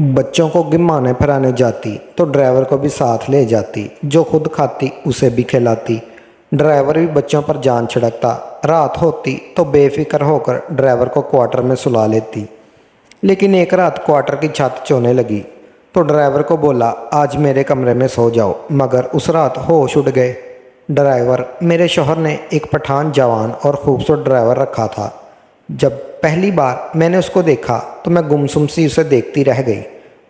बच्चों को घुमाने फिराने जाती तो ड्राइवर को भी साथ ले जाती, जो खुद खाती उसे भी खिलाती। ड्राइवर भी बच्चों पर जान छिड़कता। रात होती तो बेफिक्र होकर ड्राइवर को क्वार्टर में सुला लेती। लेकिन एक रात क्वार्टर की छत चोने लगी तो ड्राइवर को बोला, आज मेरे कमरे में सो जाओ, मगर उस रात होश उड़ गए। ड्राइवर, मेरे शौहर ने एक पठान जवान और खूबसूरत ड्राइवर रखा था। जब पहली बार मैंने उसको देखा तो मैं गुमसुम सी उसे देखती रह गई।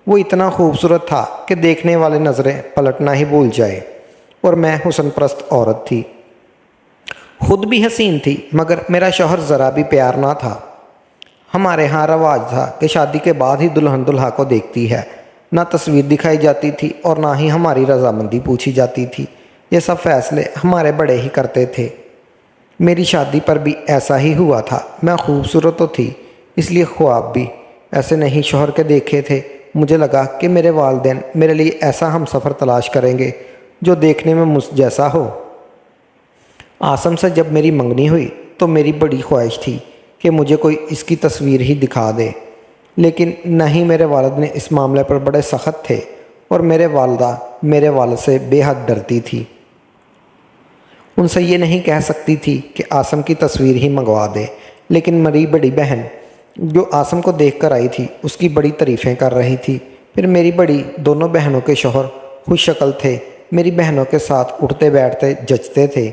वो इतना खूबसूरत था कि देखने वाले नज़रें पलटना ही भूल जाए। और मैं हुस्न परस्त औरत थी, खुद भी हसीन थी, मगर मेरा शौहर ज़रा भी प्यार ना था। हमारे यहाँ रवाज था कि शादी के बाद ही दुल्हन दुल्हा को देखती है। ना तस्वीर दिखाई जाती थी और ना ही हमारी रजामंदी पूछी जाती थी। ये सब फैसले हमारे बड़े ही करते थे। मेरी शादी पर भी ऐसा ही हुआ था। मैं खूबसूरत तो थी, इसलिए ख्वाब भी ऐसे नहीं शौहर के देखे थे। मुझे लगा कि मेरे वालिदैन मेरे लिए ऐसा हमसफ़र तलाश करेंगे जो देखने में मुझ जैसा हो। आसम से जब मेरी मंगनी हुई तो मेरी बड़ी ख्वाहिश थी कि मुझे कोई इसकी तस्वीर ही दिखा दे, लेकिन नहीं, मेरे वालिद ने इस मामले पर बड़े सख्त थे और मेरे वालदा मेरे वालिद से बेहद डरती थी। उनसे ये नहीं कह सकती थी कि आसम की तस्वीर ही मंगवा दे, लेकिन मेरी बड़ी बहन जो आसम को देख कर आई थी उसकी बड़ी तारीफ़ें कर रही थी। फिर मेरी बड़ी दोनों बहनों के शौहर खुश शक्ल थे, मेरी बहनों के साथ उठते बैठते जचते थे।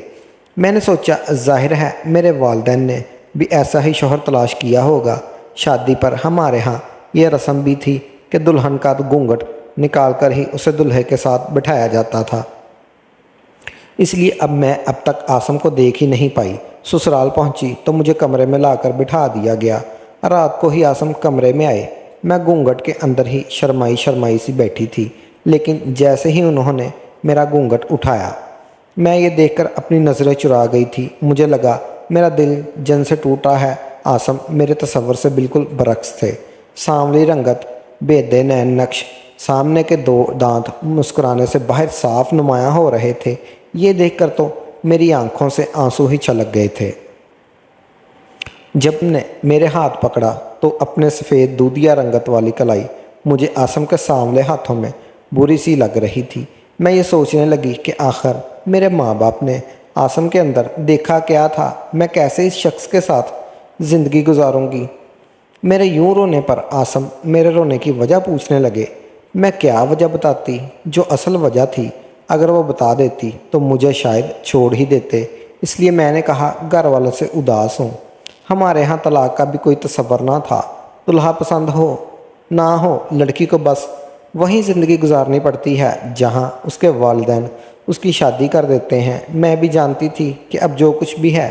मैंने सोचा, जाहिर है मेरे वालिदैन ने भी ऐसा ही शौहर तलाश किया होगा। शादी पर हमारे यहाँ यह रस्म भी थी कि दुल्हन का घूंघट निकाल कर ही उसे दूल्हे के साथ बिठाया जाता था। इसलिए अब तक आसम को देख ही नहीं पाई। ससुराल पहुंची तो मुझे कमरे में लाकर बिठा दिया गया। रात को ही आसम कमरे में आए। मैं घूंघट के अंदर ही शर्माई शर्माई सी बैठी थी, लेकिन जैसे ही उन्होंने मेरा घूंघट उठाया, मैं ये देखकर अपनी नज़रें चुरा गई थी। मुझे लगा मेरा दिल जन से टूटा है। आसम मेरे तसव्वुर से बिल्कुल बरक्स थे। सांवली रंगत, बेदे नैन नक्श, सामने के दो दांत मुस्कुराने से बाहर साफ नुमायां हो रहे थे। ये देखकर तो मेरी आंखों से आंसू ही छलक गए थे। जब ने मेरे हाथ पकड़ा तो अपने सफ़ेद दूधिया रंगत वाली कलाई मुझे आसम के सांवले हाथों में बुरी सी लग रही थी। मैं ये सोचने लगी कि आखिर मेरे माँ बाप ने आसम के अंदर देखा क्या था। मैं कैसे इस शख्स के साथ ज़िंदगी गुजारूंगी। मेरे यूं रोने पर आसम मेरे रोने की वजह पूछने लगे। मैं क्या वजह बताती, जो असल वजह थी। अगर वो बता देती तो मुझे शायद छोड़ ही देते। इसलिए मैंने कहा, घर वालों से उदास हूँ। हमारे यहाँ तलाक का भी कोई तसव्वुर ना था। दुल्हा पसंद हो ना हो, लड़की को बस वहीं ज़िंदगी गुजारनी पड़ती है जहाँ उसके वालिदैन उसकी शादी कर देते हैं। मैं भी जानती थी कि अब जो कुछ भी है,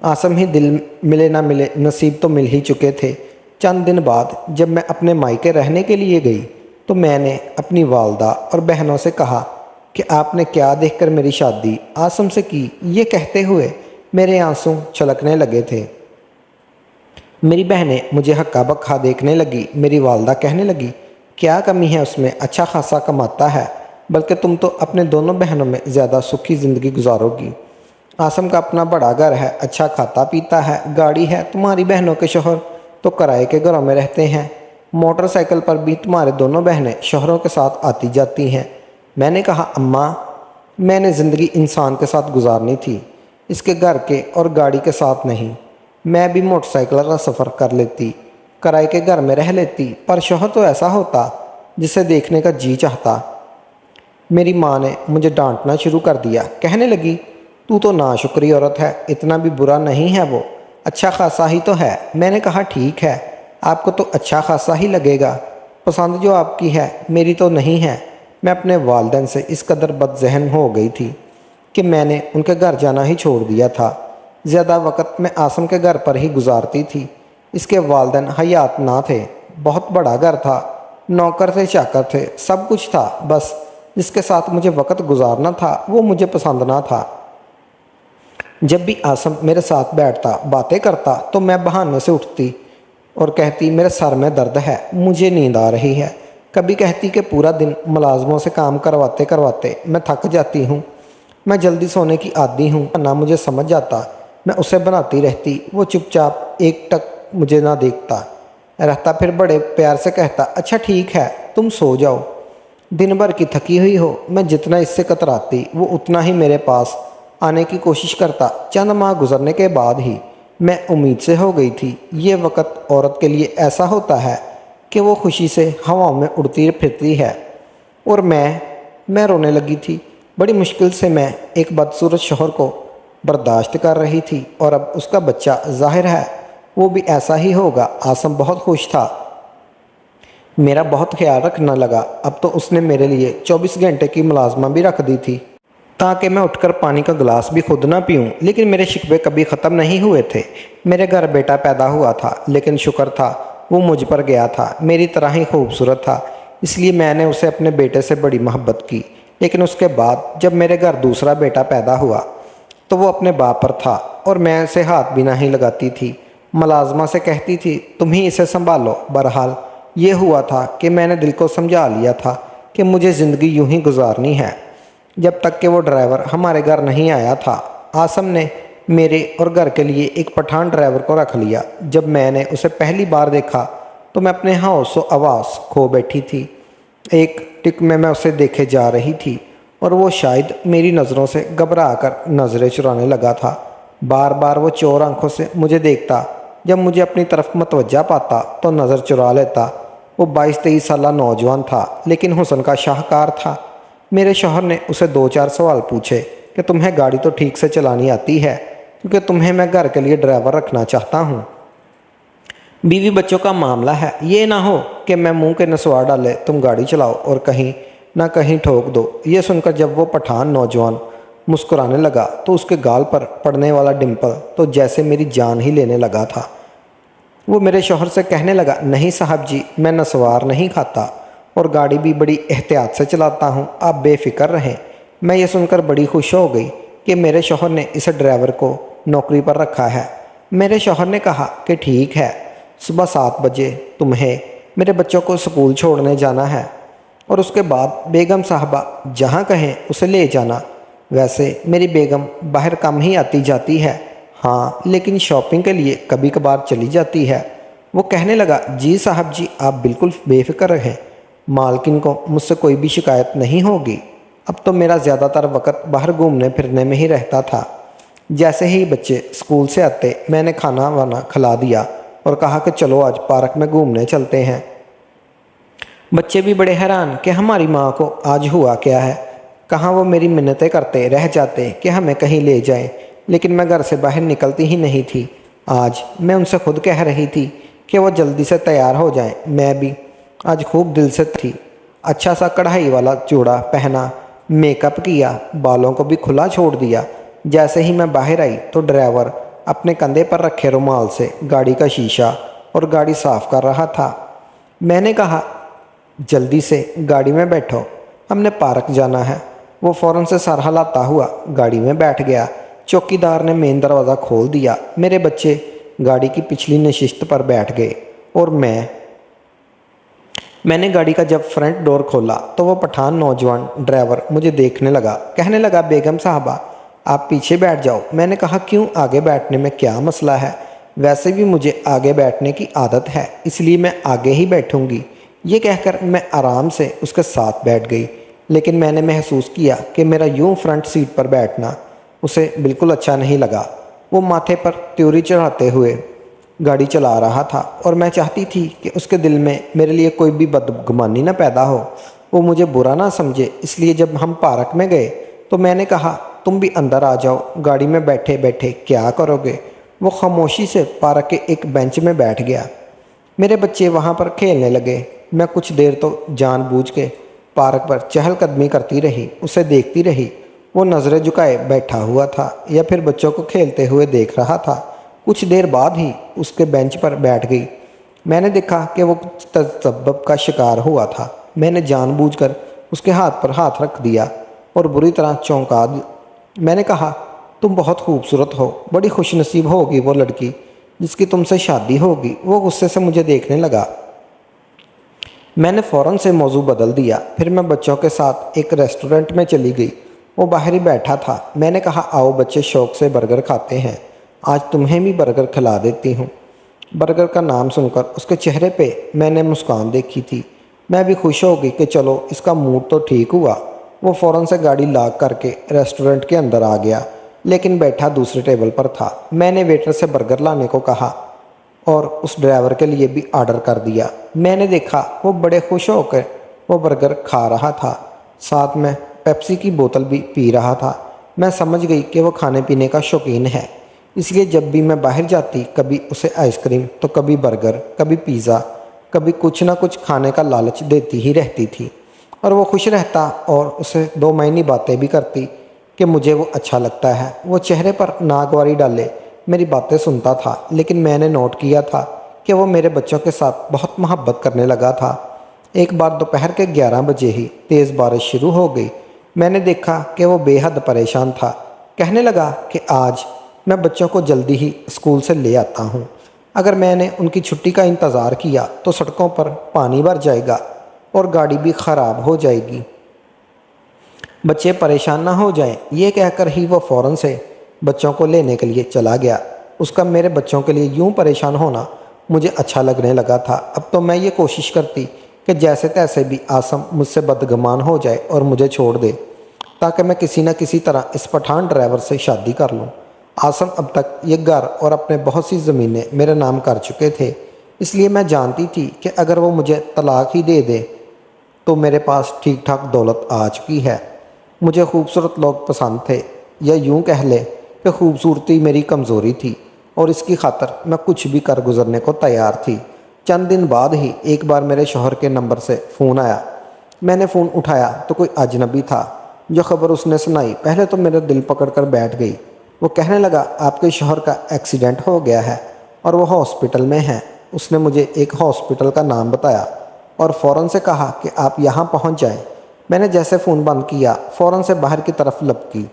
आसम ही दिल मिले ना मिले, नसीब तो मिल ही चुके थे। चंद दिन बाद जब मैं अपने मायके रहने के लिए गई तो मैंने अपनी वालदा और बहनों से कहा कि आपने क्या देखकर मेरी शादी आसम से की। ये कहते हुए मेरे आंसू छलकने लगे थे। मेरी बहनें मुझे हक्का बक्का देखने लगी। मेरी वालदा कहने लगी, क्या कमी है उसमें, अच्छा खासा कमाता है, बल्कि तुम तो अपने दोनों बहनों में ज़्यादा सुखी ज़िंदगी गुजारोगी। आसम का अपना बड़ा घर है, अच्छा खाता पीता है, गाड़ी है। तुम्हारी बहनों के शौहर तो किराए के घरों में रहते हैं। मोटरसाइकिल पर भी तुम्हारे दोनों बहनें शौहरों के साथ आती जाती हैं। मैंने कहा, अम्मा, मैंने ज़िंदगी इंसान के साथ गुजारनी थी, इसके घर के और गाड़ी के साथ नहीं। मैं भी मोटरसाइकिल का सफ़र कर लेती, किराए के घर में रह लेती, पर शौहर तो ऐसा होता जिसे देखने का जी चाहता। मेरी माँ ने मुझे डांटना शुरू कर दिया। कहने लगी, तू तो नाशुक्री औरत है, इतना भी बुरा नहीं है वो, अच्छा खासा ही तो है। मैंने कहा, ठीक है, आपको तो अच्छा खासा ही लगेगा, पसंद जो आपकी है मेरी तो नहीं है। मैं अपने वालिदैन से इस कदर बदज़हन हो गई थी कि मैंने उनके घर जाना ही छोड़ दिया था। ज़्यादा वक़्त मैं आसम के घर पर ही गुजारती थी। इसके वालिदैन हयात ना थे। बहुत बड़ा घर था, नौकर थे, चाकर थे, सब कुछ था, बस जिसके साथ मुझे वक़्त गुजारना था वो मुझे पसंद ना था। जब भी आसम मेरे साथ बैठता, बातें करता, तो मैं बहाने से उठती और कहती, मेरे सर में दर्द है, मुझे नींद आ रही है। कभी कहती कि पूरा दिन मुलाजमों से काम करवाते करवाते मैं थक जाती हूँ, मैं जल्दी सोने की आदी हूँ। ना मुझे समझ आता, मैं उसे बनाती रहती। वो चुपचाप एक टक मुझे ना देखता। रहता, फिर बड़े प्यार से कहता, अच्छा ठीक है तुम सो जाओ, दिन भर की थकी हुई हो। मैं जितना इससे कतराती वो उतना ही मेरे पास आने की कोशिश करता। चंद माह गुजरने के बाद ही मैं उम्मीद से हो गई थी। ये वक़्त औरत के लिए ऐसा होता है कि वो खुशी से हवाओं में उड़ती फिरती है। और मैं रोने लगी थी। बड़ी मुश्किल से मैं एक बदसूरत शौहर को बर्दाश्त कर रही थी, और अब उसका बच्चा ज़ाहिर है वो भी ऐसा ही होगा। आसम बहुत खुश था, मेरा बहुत ख्याल रखने लगा। अब तो उसने मेरे लिए 24 घंटे की मुलाजमा भी रख दी थी ताकि मैं उठकर पानी का गिलास भी खुद ना पीऊँ। लेकिन मेरे शिकवे कभी ख़त्म नहीं हुए थे। मेरे घर बेटा पैदा हुआ था, लेकिन शुक्र था वो मुझ पर गया था, मेरी तरह ही खूबसूरत था, इसलिए मैंने उसे अपने बेटे से बड़ी मोहब्बत की। लेकिन उसके बाद जब मेरे घर दूसरा बेटा पैदा हुआ तो वो अपने बाप पर था, और मैं उसे हाथ भी नहीं लगाती थी। मुलाजमा से कहती थी तुम ही इसे संभालो। बहरहाल ये हुआ था कि मैंने दिल को समझा लिया था कि मुझे ज़िंदगी यूं ही गुजारनी है। जब तक कि वो ड्राइवर हमारे घर नहीं आया था, आसम ने मेरे और घर के लिए एक पठान ड्राइवर को रख लिया। जब मैंने उसे पहली बार देखा तो मैं अपने होश व आवाज़ खो बैठी थी। एक टिक में मैं उसे देखे जा रही थी, और वो शायद मेरी नज़रों से घबरा कर नज़रें चुराने लगा था। बार बार वो चोर आंखों से मुझे देखता। जब मुझे अपनी तरफ मतवज्जा पाता तो नज़र चुरा लेता। वो 22-23 साल नौजवान था, लेकिन हुस्न का शाहकार था। मेरे शौहर ने उसे 2-4 सवाल पूछे कि तुम्हें गाड़ी तो ठीक से चलानी आती है, क्योंकि तुम्हें मैं घर के लिए ड्राइवर रखना चाहता हूँ। बीवी बच्चों का मामला है, ये ना हो कि मैं मुंह के नसवार डाले तुम गाड़ी चलाओ और कहीं ना कहीं ठोक दो। ये सुनकर जब वो पठान नौजवान मुस्कुराने लगा तो उसके गाल पर पड़ने वाला डिम्पल तो जैसे मेरी जान ही लेने लगा था। वो मेरे शौहर से कहने लगा, नहीं साहब जी, मैं नसवार नहीं खाता और गाड़ी भी बड़ी एहतियात से चलाता हूँ, आप बेफिक्र रहें। मैं ये सुनकर बड़ी खुश हो गई कि मेरे शौहर ने इस ड्राइवर को नौकरी पर रखा है। मेरे शौहर ने कहा कि ठीक है, सुबह 7 बजे तुम्हें मेरे बच्चों को स्कूल छोड़ने जाना है, और उसके बाद बेगम साहबा जहाँ कहें उसे ले जाना। वैसे मेरी बेगम बाहर कम ही आती जाती है, हाँ, लेकिन शॉपिंग के लिए कभी कभार चली जाती है। वो कहने लगा, जी साहब जी, आप बिल्कुल बेफिक्र रहें, मालकिन को मुझसे कोई भी शिकायत नहीं होगी। अब तो मेरा ज़्यादातर वक्त बाहर घूमने फिरने में ही रहता था। जैसे ही बच्चे स्कूल से आते मैंने खाना वाना खिला दिया और कहा कि चलो आज पार्क में घूमने चलते हैं। बच्चे भी बड़े हैरान कि हमारी माँ को आज हुआ क्या है। कहाँ वो मेरी मिन्नतें करते रह जाते कि हमें कहीं ले जाएं, लेकिन मैं घर से बाहर निकलती ही नहीं थी। आज मैं उनसे खुद कह रही थी कि वो जल्दी से तैयार हो जाएं। मैं भी आज खूब दिल से थी। अच्छा सा कढ़ाई वाला चूड़ा पहना, मेकअप किया, बालों को भी खुला छोड़ दिया। जैसे ही मैं बाहर आई तो ड्राइवर अपने कंधे पर रखे रुमाल से गाड़ी का शीशा और गाड़ी साफ़ कर रहा था। मैंने कहा, जल्दी से गाड़ी में बैठो, हमने पार्क जाना है। वो फ़ौरन से सर हिलाता हुआ गाड़ी में बैठ गया। चौकीदार ने मेन दरवाज़ा खोल दिया। मेरे बच्चे गाड़ी की पिछली नशिस्त पर बैठ गए और मैंने गाड़ी का जब फ्रंट डोर खोला तो वो पठान नौजवान ड्राइवर मुझे देखने लगा। कहने लगा, बेगम साहबा आप पीछे बैठ जाओ। मैंने कहा, क्यों, आगे बैठने में क्या मसला है? वैसे भी मुझे आगे बैठने की आदत है, इसलिए मैं आगे ही बैठूंगी। ये कहकर मैं आराम से उसके साथ बैठ गई। लेकिन मैंने महसूस किया कि मेरा यूं फ्रंट सीट पर बैठना उसे बिल्कुल अच्छा नहीं लगा। वो माथे पर त्योरी चढ़ाते हुए गाड़ी चला रहा था और मैं चाहती थी कि उसके दिल में मेरे लिए कोई भी बदगुमानी न पैदा हो, वो मुझे बुरा ना समझे। इसलिए जब हम पार्क में गए तो मैंने कहा, तुम भी अंदर आ जाओ, गाड़ी में बैठे बैठे क्या करोगे? वो खामोशी से पार्क के एक बेंच में बैठ गया। मेरे बच्चे वहाँ पर खेलने लगे। मैं कुछ देर तो जानबूझ के पार्क पर चहलकदमी करती रही, उसे देखती रही। वो नज़रें झुकाए बैठा हुआ था या फिर बच्चों को खेलते हुए देख रहा था। कुछ देर बाद ही उसके बेंच पर बैठ गई। मैंने देखा कि वो तसब्बुब का शिकार हुआ था। मैंने जानबूझकर उसके हाथ पर हाथ रख दिया और बुरी तरह चौंका दी। मैंने कहा, तुम बहुत खूबसूरत हो, बड़ी खुशनसीब होगी वो लड़की जिसकी तुमसे शादी होगी। वो गुस्से से मुझे देखने लगा। मैंने फ़ौरन से मौजू बदल दिया। फिर मैं बच्चों के साथ एक रेस्टोरेंट में चली गई। वो बाहर ही बैठा था। मैंने कहा, आओ बच्चे, शौक़ से बर्गर खाते हैं, आज तुम्हें भी बर्गर खिला देती हूँ। برگر کا نام سن کر اس کے چہرے پہ میں نے مسکان دیکھی تھی۔ میں بھی خوش ہو گئی کہ چلو اس کا موڈ تو ٹھیک ہوا۔ وہ فوراً سے گاڑی لاک کر کے ریسٹورنٹ کے اندر آ گیا، لیکن بیٹھا دوسرے ٹیبل پر تھا۔ میں نے ویٹر سے برگر لانے کو کہا اور اس ڈرائیور کے لیے بھی آرڈر کر دیا۔ میں نے دیکھا وہ بڑے خوش ہو کر وہ برگر کھا رہا تھا، ساتھ میں پیپسی کی بوتل بھی پی رہا تھا۔ میں سمجھ گئی کہ وہ کھانے پینے کا شوقین ہے، اس لیے جب بھی میں باہر جاتی کبھی اسے آئس کریم تو کبھی برگر، کبھی پیزا، کبھی کچھ نہ کچھ کھانے کا لالچ دیتی ہی رہتی تھی، اور وہ خوش رہتا اور اسے دو معنی باتیں بھی کرتی کہ مجھے وہ اچھا لگتا ہے۔ وہ چہرے پر ناگواری ڈالے میری باتیں سنتا تھا، لیکن میں نے نوٹ کیا تھا کہ وہ میرے بچوں کے ساتھ بہت محبت کرنے لگا تھا۔ ایک بار دوپہر کے 11 بجے ہی تیز بارش شروع ہو گئی۔ میں نے دیکھا کہ وہ بے حد پریشان تھا۔ کہنے لگا کہ آج میں بچوں کو جلدی ہی اسکول سے لے آتا ہوں۔ اگر میں نے ان کی چھٹی کا انتظار کیا تو سڑکوں پر پانی بھر جائے گا اور گاڑی بھی خراب ہو جائے گی، بچے پریشان نہ ہو جائیں۔ یہ کہہ کر ہی وہ فوراً سے بچوں کو لینے کے لیے چلا گیا۔ اس کا میرے بچوں کے لیے یوں پریشان ہونا مجھے اچھا لگنے لگا تھا۔ اب تو میں یہ کوشش کرتی کہ جیسے تیسے بھی عاصم مجھ سے بدگمان ہو جائے اور مجھے چھوڑ دے، تاکہ میں کسی نہ کسی طرح اس پٹھان ڈرائیور سے شادی کر لوں۔ عاصم اب تک یہ گھر اور اپنے بہت سی زمینیں میرے نام کر چکے تھے، اس لیے میں جانتی تھی کہ اگر وہ مجھے طلاق ہی دے دے تو میرے پاس ٹھیک ٹھاک دولت آ چکی ہے۔ مجھے خوبصورت لوگ پسند تھے، یا یوں کہہ لے کہ خوبصورتی میری کمزوری تھی، اور اس کی خاطر میں کچھ بھی کر گزرنے کو تیار تھی۔ چند دن بعد ہی ایک بار میرے شوہر کے نمبر سے فون آیا۔ میں نے فون اٹھایا تو کوئی اجنبی تھا۔ جو خبر اس نے سنائی پہلے تو میرا دل پکڑ کر بیٹھ گئی۔ وہ کہنے لگا آپ کے شوہر کا ایکسیڈنٹ ہو گیا ہے اور وہ ہاسپٹل میں ہیں۔ اس نے مجھے ایک ہاسپٹل کا نام بتایا اور فوراً سے کہا کہ آپ یہاں پہنچ جائیں۔ میں نے جیسے فون بند کیا فوراً سے باہر کی طرف لپکی۔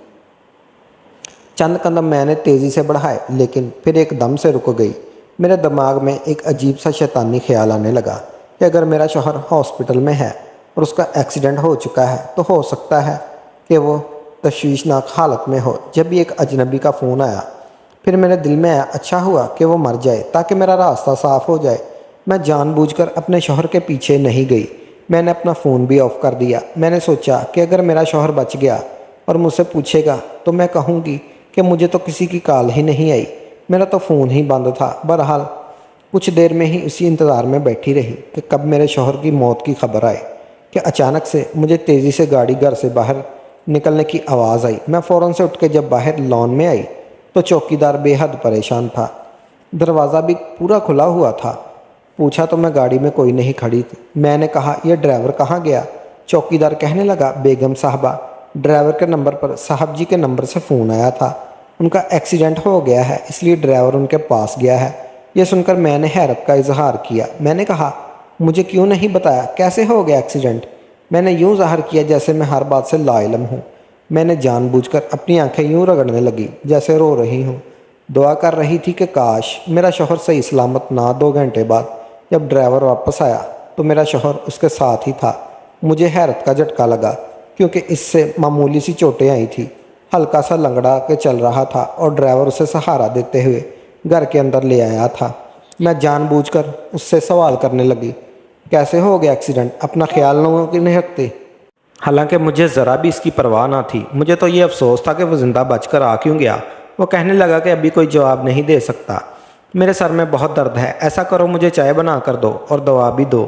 چند قدم میں نے تیزی سے بڑھائے، لیکن پھر ایک دم سے رک گئی۔ میرے دماغ میں ایک عجیب سا شیطانی خیال آنے لگا کہ اگر میرا شوہر ہاسپٹل میں ہے اور اس کا ایکسیڈنٹ ہو چکا ہے تو ہو سکتا ہے کہ وہ تشویشناک حالت میں ہو۔ جب بھی ایک اجنبی کا فون آیا پھر میرے دل میں آیا اچھا ہوا کہ وہ مر جائے تاکہ میرا راستہ صاف ہو جائے۔ میں جان بوجھ کر اپنے شوہر کے پیچھے نہیں گئی۔ میں نے اپنا فون بھی آف کر دیا۔ میں نے سوچا کہ اگر میرا شوہر بچ گیا اور مجھ سے پوچھے گا تو میں کہوں گی کہ مجھے تو کسی کی کال ہی نہیں آئی، میرا تو فون ہی بند تھا۔ بہرحال کچھ دیر میں ہی اسی انتظار میں بیٹھی رہی کہ کب میرے شوہر کی موت کی خبر آئے کہ اچانک سے مجھے تیزی سے گاڑی گھر سے باہر نکلنے کی آواز آئی۔ میں فوراً سے اٹھ کے جب باہر لان میں آئی تو چوکیدار بے حد پریشان تھا۔ دروازہ بھی پورا کھلا ہوا تھا۔ پوچھا تو میں گاڑی میں کوئی نہیں کھڑی تھی۔ میں نے کہا یہ ڈرائیور کہاں گیا؟ چوکیدار کہنے لگا بیگم صاحبہ، ڈرائیور کے نمبر پر صاحب جی کے نمبر سے فون آیا تھا، ان کا ایکسیڈنٹ ہو گیا ہے، اس لیے ڈرائیور ان کے پاس گیا ہے۔ یہ سن کر میں نے حیرت کا اظہار کیا۔ میں نے کہا مجھے کیوں نہیں بتایا، کیسے ہو گیا ایکسیڈنٹ؟ میں نے یوں ظاہر کیا جیسے میں ہر بات سے لا علم ہوں۔ میں نے جان بوجھ کر اپنی آنکھیں یوں رگڑنے لگی جیسے رو رہی ہوں۔ دعا کر رہی تھی کہ کاش میرا شوہر صحیح سلامت نہ 2 گھنٹے بعد جب ڈرائیور واپس آیا تو میرا شوہر اس کے ساتھ ہی تھا۔ مجھے حیرت کا جھٹکا لگا کیونکہ اس سے معمولی سی چوٹیں آئی تھی۔ ہلکا سا لنگڑا کے چل رہا تھا اور ڈرائیور اسے سہارا دیتے ہوئے گھر کے اندر لے آیا تھا۔ میں جان بوجھ کر اس سے سوال کرنے لگی کیسے ہو گیا ایکسیڈنٹ، اپنا خیال نہیں رکھتے؟ حالانکہ مجھے ذرا بھی اس کی پرواہ نہ تھی۔ مجھے تو یہ افسوس تھا کہ وہ زندہ بچ کر آ کیوں گیا۔ وہ کہنے لگا کہ ابھی کوئی جواب نہیں دے سکتا، میرے سر میں بہت درد ہے، ایسا کرو مجھے چائے بنا کر دو اور دوا بھی دو۔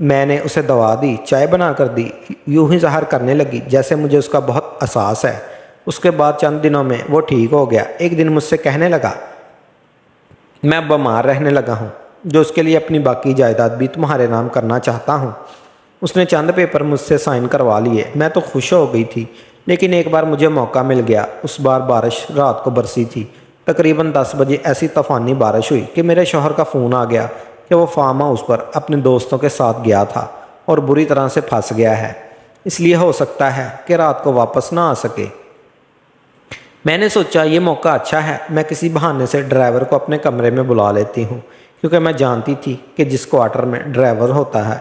میں نے اسے دوا دی، چائے بنا کر دی، یوں ہی ظاہر کرنے لگی جیسے مجھے اس کا بہت احساس ہے۔ اس کے بعد چند دنوں میں وہ ٹھیک ہو گیا۔ ایک دن مجھ سے کہنے لگا میں بیمار رہنے لگا ہوں، جو اس کے لیے اپنی باقی جائیداد بھی تمہارے نام کرنا چاہتا ہوں۔ اس نے چند پیپر مجھ سے سائن کروا لیے۔ میں تو خوش ہو گئی تھی، لیکن ایک بار مجھے موقع مل گیا۔ اس بار بارش رات کو برسی تھی۔ تقریباً 10 بجے ایسی طوفانی بارش ہوئی کہ میرے شوہر کا فون آ گیا کہ وہ فارم ہاؤس پر اپنے دوستوں کے ساتھ گیا تھا اور بری طرح سے پھنس گیا ہے، اس لیے ہو سکتا ہے کہ رات کو واپس نہ آ سکے۔ میں نے سوچا یہ موقع اچھا ہے، میں کسی بہانے سے ڈرائیور کو اپنے کمرے میں بلا لیتی ہوں، کیونکہ میں جانتی تھی کہ جس کوارٹر میں ڈرائیور ہوتا ہے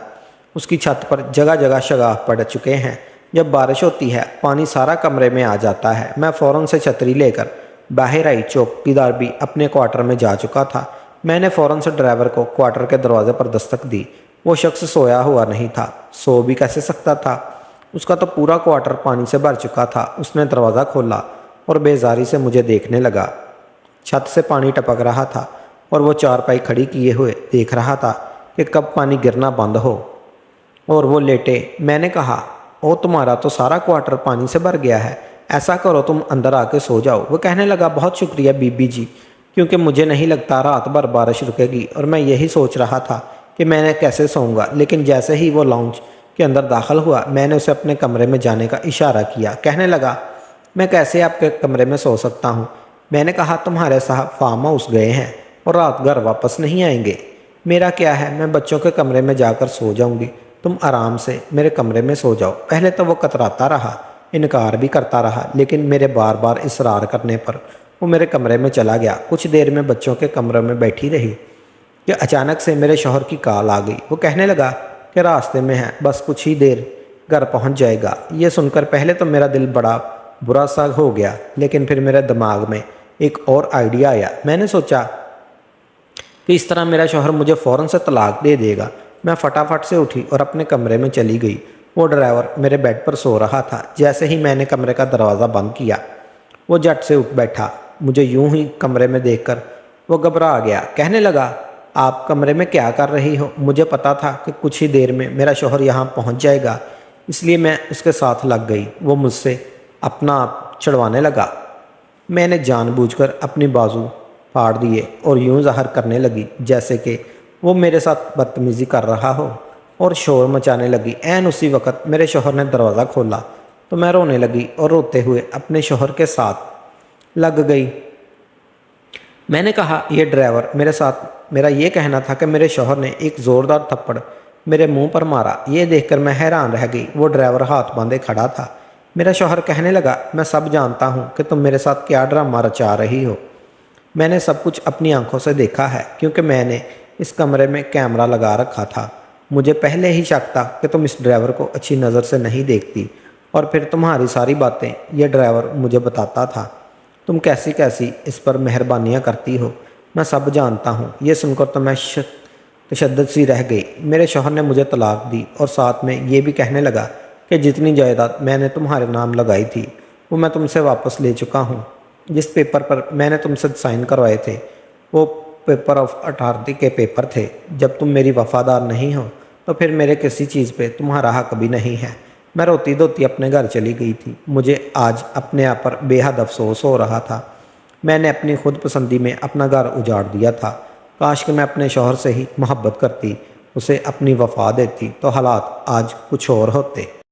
اس کی چھت پر جگہ جگہ شگاف پڑ چکے ہیں۔ جب بارش ہوتی ہے پانی سارا کمرے میں آ جاتا ہے۔ میں فوراً سے چھتری لے کر باہر آئی۔ چوکیدار بھی اپنے کوارٹر میں جا چکا تھا۔ میں نے فوراً سے ڈرائیور کو کوارٹر کے دروازے پر دستک دی۔ وہ شخص سویا ہوا نہیں تھا، سو بھی کیسے سکتا تھا؟ اس کا تو پورا کوارٹر پانی سے بھر چکا تھا۔ اس نے دروازہ کھولا اور بیزاری سے مجھے دیکھنے لگا۔ چھت سے پانی ٹپک رہا تھا اور وہ چارپائی کھڑی کیے ہوئے دیکھ رہا تھا کہ کب پانی گرنا بند ہو اور وہ لیٹے۔ میں نے کہا، او تمہارا تو سارا کوارٹر پانی سے بھر گیا ہے، ایسا کرو تم اندر آ کے سو جاؤ۔ وہ کہنے لگا، بہت شکریہ بی بی جی، کیونکہ مجھے نہیں لگتا رات بھر بارش رکے گی اور میں یہی سوچ رہا تھا کہ میں نے کیسے سوؤں گا۔ لیکن جیسے ہی وہ لاؤنج کے اندر داخل ہوا، میں نے اسے اپنے کمرے میں جانے کا اشارہ کیا۔ کہنے لگا، میں کیسے آپ کے کمرے میں سو سکتا ہوں؟ میں نے کہا، تمہارے صاحب فارم ہاؤس گئے ہیں اور رات گھر واپس نہیں آئیں گے۔ میرا کیا ہے، میں بچوں کے کمرے میں جا کر سو جاؤں گی، تم آرام سے میرے کمرے میں سو جاؤ۔ پہلے تو وہ کتراتا رہا، انکار بھی کرتا رہا، لیکن میرے بار بار اصرار کرنے پر وہ میرے کمرے میں چلا گیا۔ کچھ دیر میں بچوں کے کمرے میں بیٹھی رہی کہ اچانک سے میرے شوہر کی کال آ گئی۔ وہ کہنے لگا کہ راستے میں ہے، بس کچھ ہی دیر گھر پہنچ جائے گا۔ یہ سن کر پہلے تو میرا دل بڑا برا سا ہو گیا، لیکن پھر میرے دماغ میں ایک اور آئیڈیا آیا۔ میں نے سوچا کہ اس طرح میرا شوہر مجھے فوراً سے طلاق دے دے گا۔ میں فٹافٹ سے اٹھی اور اپنے کمرے میں چلی گئی۔ وہ ڈرائیور میرے بیڈ پر سو رہا تھا۔ جیسے ہی میں نے کمرے کا دروازہ بند کیا، وہ جھٹ سے اٹھ بیٹھا۔ مجھے یوں ہی کمرے میں دیکھ کر وہ گھبرا گیا۔ کہنے لگا، آپ کمرے میں کیا کر رہی ہو؟ مجھے پتا تھا کہ کچھ ہی دیر میں میرا شوہر یہاں پہنچ جائے گا، اس لیے میں اس کے ساتھ لگ گئی۔ وہ مجھ سے اپنا آپ چھڑوانے لگا۔ میں نے جان بوجھ کر اپنی بازو پھاڑ دیے اور یوں ظاہر کرنے لگی جیسے کہ وہ میرے ساتھ بدتمیزی کر رہا ہو، اور شور مچانے لگی۔ عین اسی وقت میرے شوہر نے دروازہ کھولا تو میں رونے لگی اور روتے ہوئے اپنے شوہر کے ساتھ لگ گئی۔ میں نے کہا، یہ ڈرائیور میرے ساتھ میرا یہ کہنا تھا کہ میرے شوہر نے ایک زوردار تھپڑ میرے منہ پر مارا۔ یہ دیکھ کر میں حیران رہ گئی۔ وہ ڈرائیور ہاتھ باندھے کھڑا تھا۔ میرا شوہر کہنے لگا، میں سب جانتا ہوں کہ تم میرے ساتھ کیا ڈرامہ رچا رہی ہو۔ میں نے سب کچھ اپنی آنکھوں سے دیکھا ہے، کیونکہ میں نے اس کمرے میں کیمرہ لگا رکھا تھا۔ مجھے پہلے ہی شک تھا کہ تم اس ڈرائیور کو اچھی نظر سے نہیں دیکھتی، اور پھر تمہاری ساری باتیں یہ ڈرائیور مجھے بتاتا تھا۔ تم کیسی کیسی اس پر مہربانیاں کرتی ہو، میں سب جانتا ہوں۔ یہ سن کر تو میں تشدد سی رہ گئی۔ میرے شوہر نے مجھے طلاق دی اور ساتھ میں یہ بھی کہنے لگا کہ جتنی جائیداد میں نے تمہارے نام لگائی تھی وہ میں تم سے واپس لے چکا ہوں۔ جس پیپر پر میں نے تم سے سائن کروائے تھے وہ پیپر آف اٹھارٹی کے پیپر تھے۔ جب تم میری وفادار نہیں ہو تو پھر میرے کسی چیز پہ تمہارا حق بھی نہیں ہے۔ میں روتی دھوتی اپنے گھر چلی گئی تھی۔ مجھے آج اپنے آپ پر بے حد افسوس ہو رہا تھا۔ میں نے اپنی خود پسندی میں اپنا گھر اجاڑ دیا تھا۔ کاش کہ میں اپنے شوہر سے ہی محبت کرتی، اسے اپنی وفا دیتی، تو حالات آج کچھ اور ہوتے۔